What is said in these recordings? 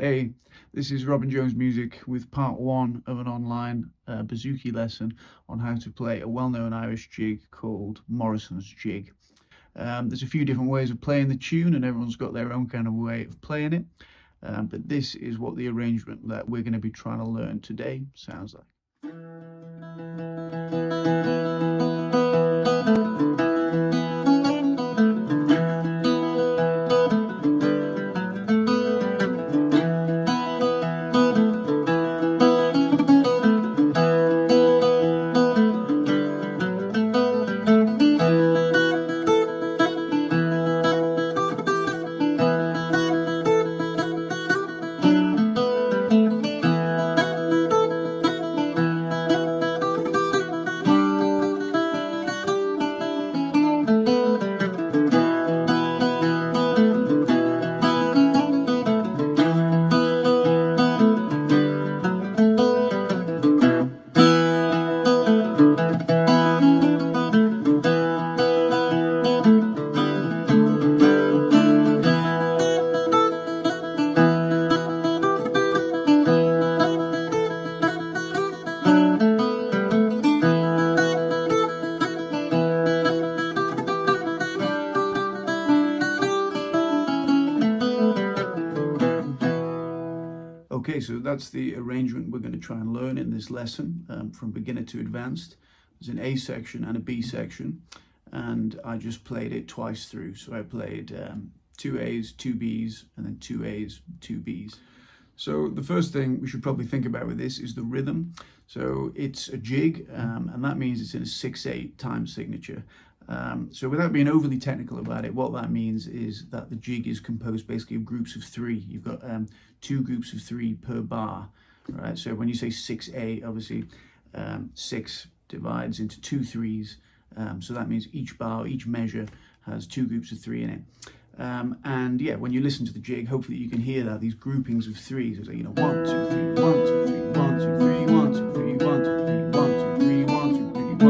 Hey, this is Robin Jones Music with part one of an online Bouzouki lesson on how to play a well-known Irish jig called Morrison's jig. There's a few different ways of playing the tune and everyone's got their own kind of way of playing it, but this is what the arrangement that we're going to be trying to learn today sounds like. Okay, so that's the arrangement we're going to try and learn in this lesson from beginner to advanced. There's an A section and a B section, and I just played it twice through. So I played two A's, two B's, and then two A's, two B's. So the first thing we should probably think about with this is the rhythm. So it's a jig, and that means it's in a 6/8 time signature. So without being overly technical about it, what that means is that the jig is composed basically of groups of three. You've got two groups of three per bar, right? So when you say 6/8, obviously 6 divides into two threes. So that means each bar, each measure has two groups of three in it. And yeah, when you listen to the jig, hopefully you can hear that, these groupings of threes. So, you know, 1, 2, 3, 1, 2, 3, 1, 2, 3, 1, 2, 3, 1, 2, 3, 1, 2, 3, 1, 2, 3,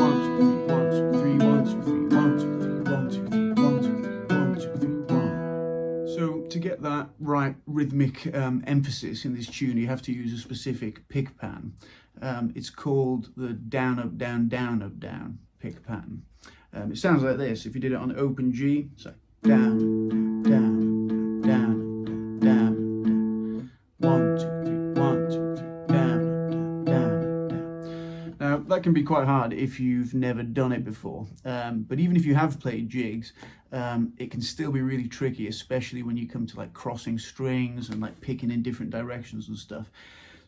1, 2, 3, 1, 2, 3, 1, 2, 3, 1, 2, 3, 1, 2, 3, 1, 2, 3, 1, 2, 3, 1, 2, 3, 1. So to get that right rhythmic emphasis in this tune, you have to use a specific pick pattern. It's called the down, up, down, down, up, down pick pattern. It sounds like this. If you did it on open G, it's like down, down, down, down, down, 1, 2, 3, 1, 2, 3, down, down, down. Now that can be quite hard if you've never done it before. But even if you have played jigs, it can still be really tricky, especially when you come to like crossing strings and like picking in different directions and stuff.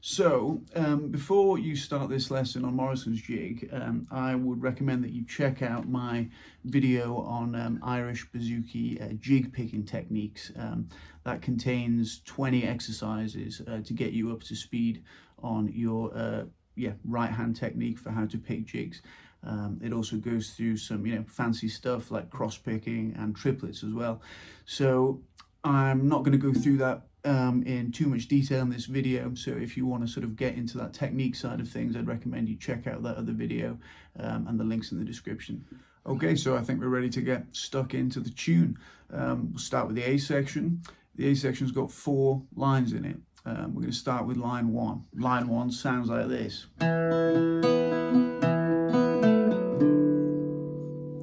So before you start this lesson on Morrison's jig, I would recommend that you check out my video on Irish Bouzouki jig picking techniques. That contains 20 exercises to get you up to speed on your right hand technique for how to pick jigs. It also goes through some fancy stuff like cross picking and triplets as well. So I'm not going to go through that in too much detail in this video, so if you want to sort of get into that technique side of things, I'd recommend you check out that other video, and the links in the description. Okay, so I think we're ready to get stuck into the tune. We'll start with the A section. The A section's got 4 lines in it. We're going to start with line 1. Line 1 sounds like this.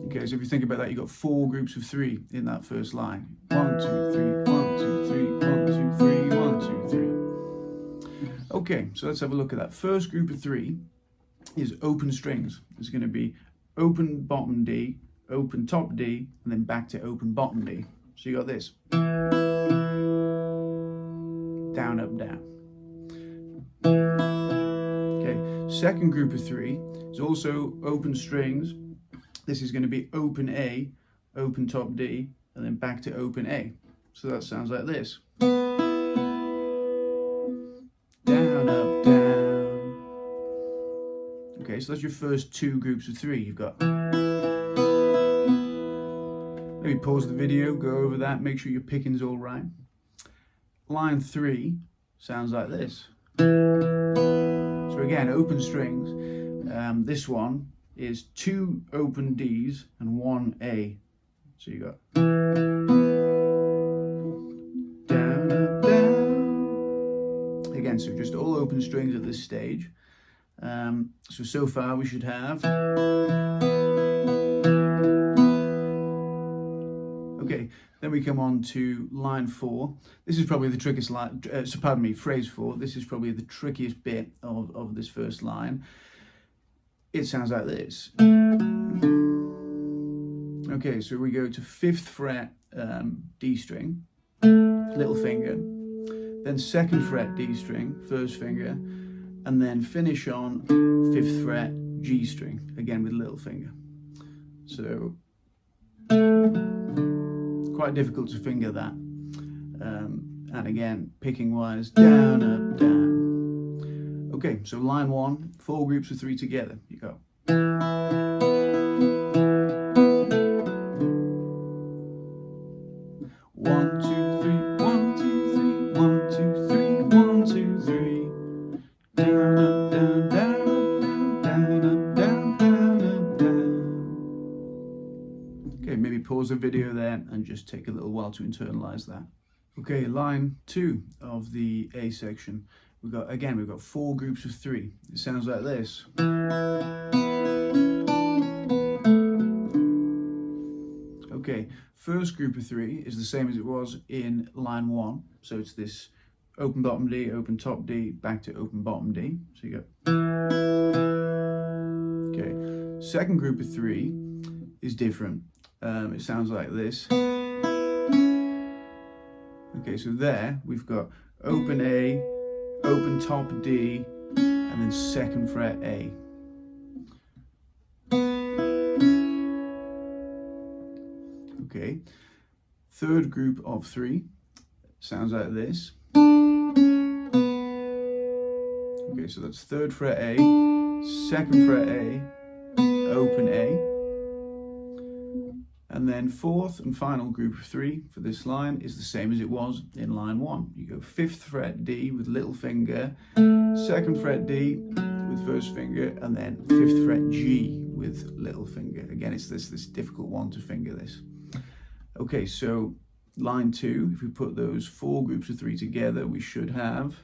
Okay, so if you think about that, you've got 4 groups of 3 in that first line. 1, 2, 3, 1, 2, 3, 1, 2, 3, 1, 2, 3. Okay, so let's have a look at that. First group of 3 is open strings. It's going to be open bottom D, open top D, and then back to open bottom D. So you got this. Down, up, down. Okay, second group of 3 is also open strings. This is going to be open A, open top D, and then back to open A. So that sounds like this. Down, up, down. Okay, so that's your first 2 groups of 3 you've got. Maybe pause the video, go over that, make sure your picking's all right. Line 3 sounds like this. So again, open strings. This one is 2 open D's and 1 A. So you got down, up, again, so just all open strings at this stage. So far we should have. Okay, then we come on to line 4. This is probably the trickiest line, phrase 4. This is probably the trickiest bit of this first line. It sounds like this. Okay, so we go to 5th fret D string, little finger, then 2nd fret D string, 1st finger, and then finish on 5th fret G string, again with little finger. So quite difficult to finger that. And again, picking wise, down, up, down. Okay, so line 1, 4 groups of 3 together. You go. 1, 2, 3, 1, 2, 3, 1, 2, 3, 1, 2, 3. Down, up, down, down, up, down, up, down, down, up, down. Okay, maybe pause the video there and just take a little while to internalize that. Okay, line 2 of the A section. We've got 4 groups of 3. It sounds like this. Okay, first group of 3 is the same as it was in line 1. So it's this open bottom D, open top D, back to open bottom D. So you go. Okay, second group of 3 is different. It sounds like this. Okay, so there we've got open A, open top D, and then 2nd fret A. Okay, third group of 3 sounds like this. Okay, so that's 3rd fret A, 2nd fret A, open A. And then 4th and final group of 3 for this line is the same as it was in line 1. You go 5th fret D with little finger, 2nd fret D with 1st finger, and then 5th fret G with little finger. Again, it's this difficult one to finger this. Okay, so line 2, if we put those 4 groups of 3 together, we should have.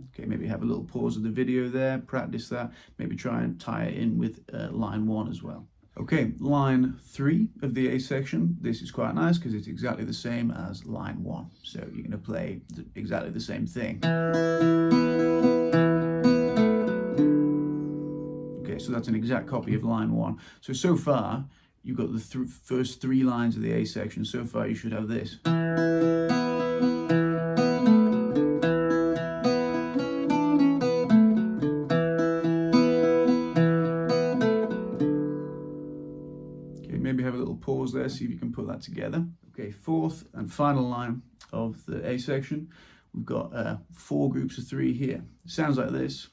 Okay, maybe have a little pause of the video there, practice that, maybe try and tie it in with line 1 as well. Okay, line 3 of the A section, this is quite nice because it's exactly the same as line 1. So you're going to play exactly the same thing. Okay, so that's an exact copy of line 1. So far, you've got the first 3 lines of the A section. So far, you should have this. Maybe have a little pause there, see if you can put that together. Okay, 4th and final line of the A section. We've got 4 groups of 3 here. It sounds like this.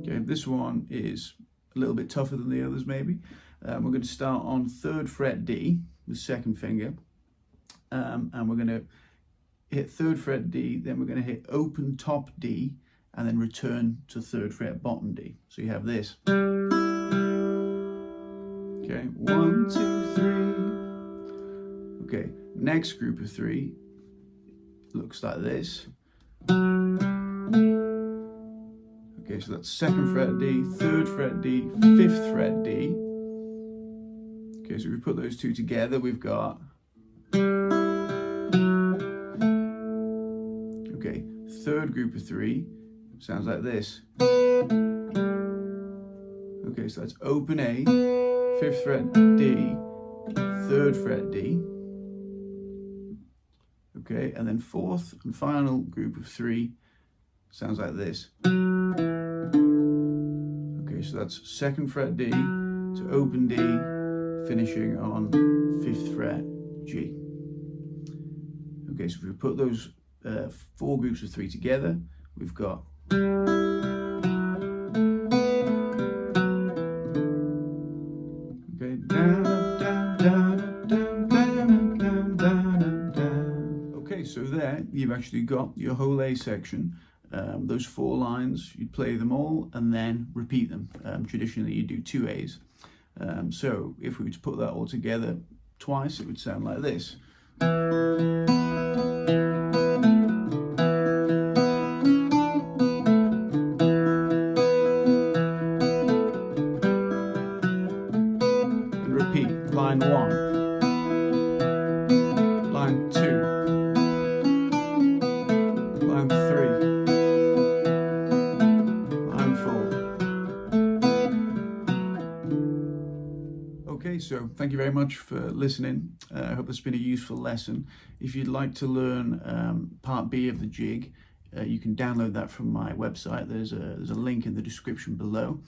Okay, this one is a little bit tougher than the others maybe. We're going to start on 3rd fret D with 2nd finger. And we're going to hit 3rd fret D, then we're going to hit open top D, and then return to 3rd fret bottom D. So you have this. Okay, 1, 2, 3. Okay, next group of 3 looks like this. Okay, so that's 2nd fret D, 3rd fret D, 5th fret D. Okay, so if we put those 2 together, we've got. Okay, third group of 3. Sounds like this. Okay, so that's open A, 5th fret D, 3rd fret D. Okay, and then 4th and final group of 3 sounds like this. Okay, so that's 2nd fret D to open D, finishing on 5th fret G. Okay, so if we put those 4 groups of 3 together, we've got. Okay, down, down, down, down, down, down, down, down. Okay, so there you've actually got your whole A section those 4 lines, you'd play them all and then repeat them. Traditionally you do 2 A's. So if we were to put that all together twice, it would sound like this. And repeat line 1, line 2, line 3, line 4. Okay, so thank you very much for listening. I hope this has been a useful lesson. If you'd like to learn part B of the jig, you can download that from my website. There's a link in the description below.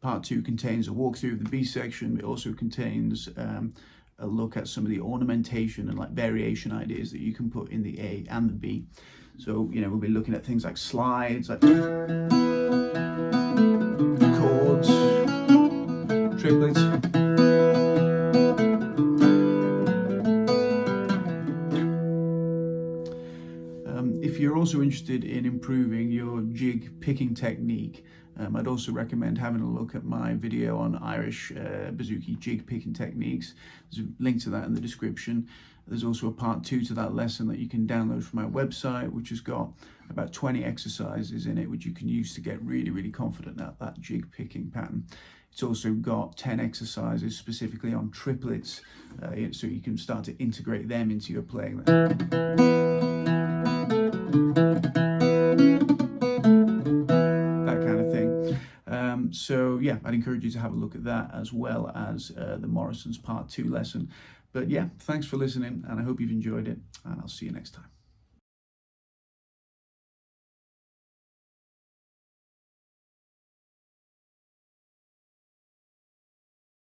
Part 2 contains a walkthrough of the B section. It also contains a look at some of the ornamentation and like variation ideas that you can put in the A and the B. So, you know, we'll be looking at things like slides, like chords, triplets. If you're also interested in improving your jig picking technique, I'd also recommend having a look at my video on Irish Bouzouki jig picking techniques. There's a link to that in the description. There's also a part 2 to that lesson that you can download from my website, which has got about 20 exercises in it, which you can use to get really, really confident at that jig picking pattern. It's also got 10 exercises specifically on triplets, so you can start to integrate them into your playing. That kind of thing. So yeah, I'd encourage you to have a look at that, as well as the Morrison's part 2 lesson. But yeah, thanks for listening, and I hope you've enjoyed it, and I'll see you next time.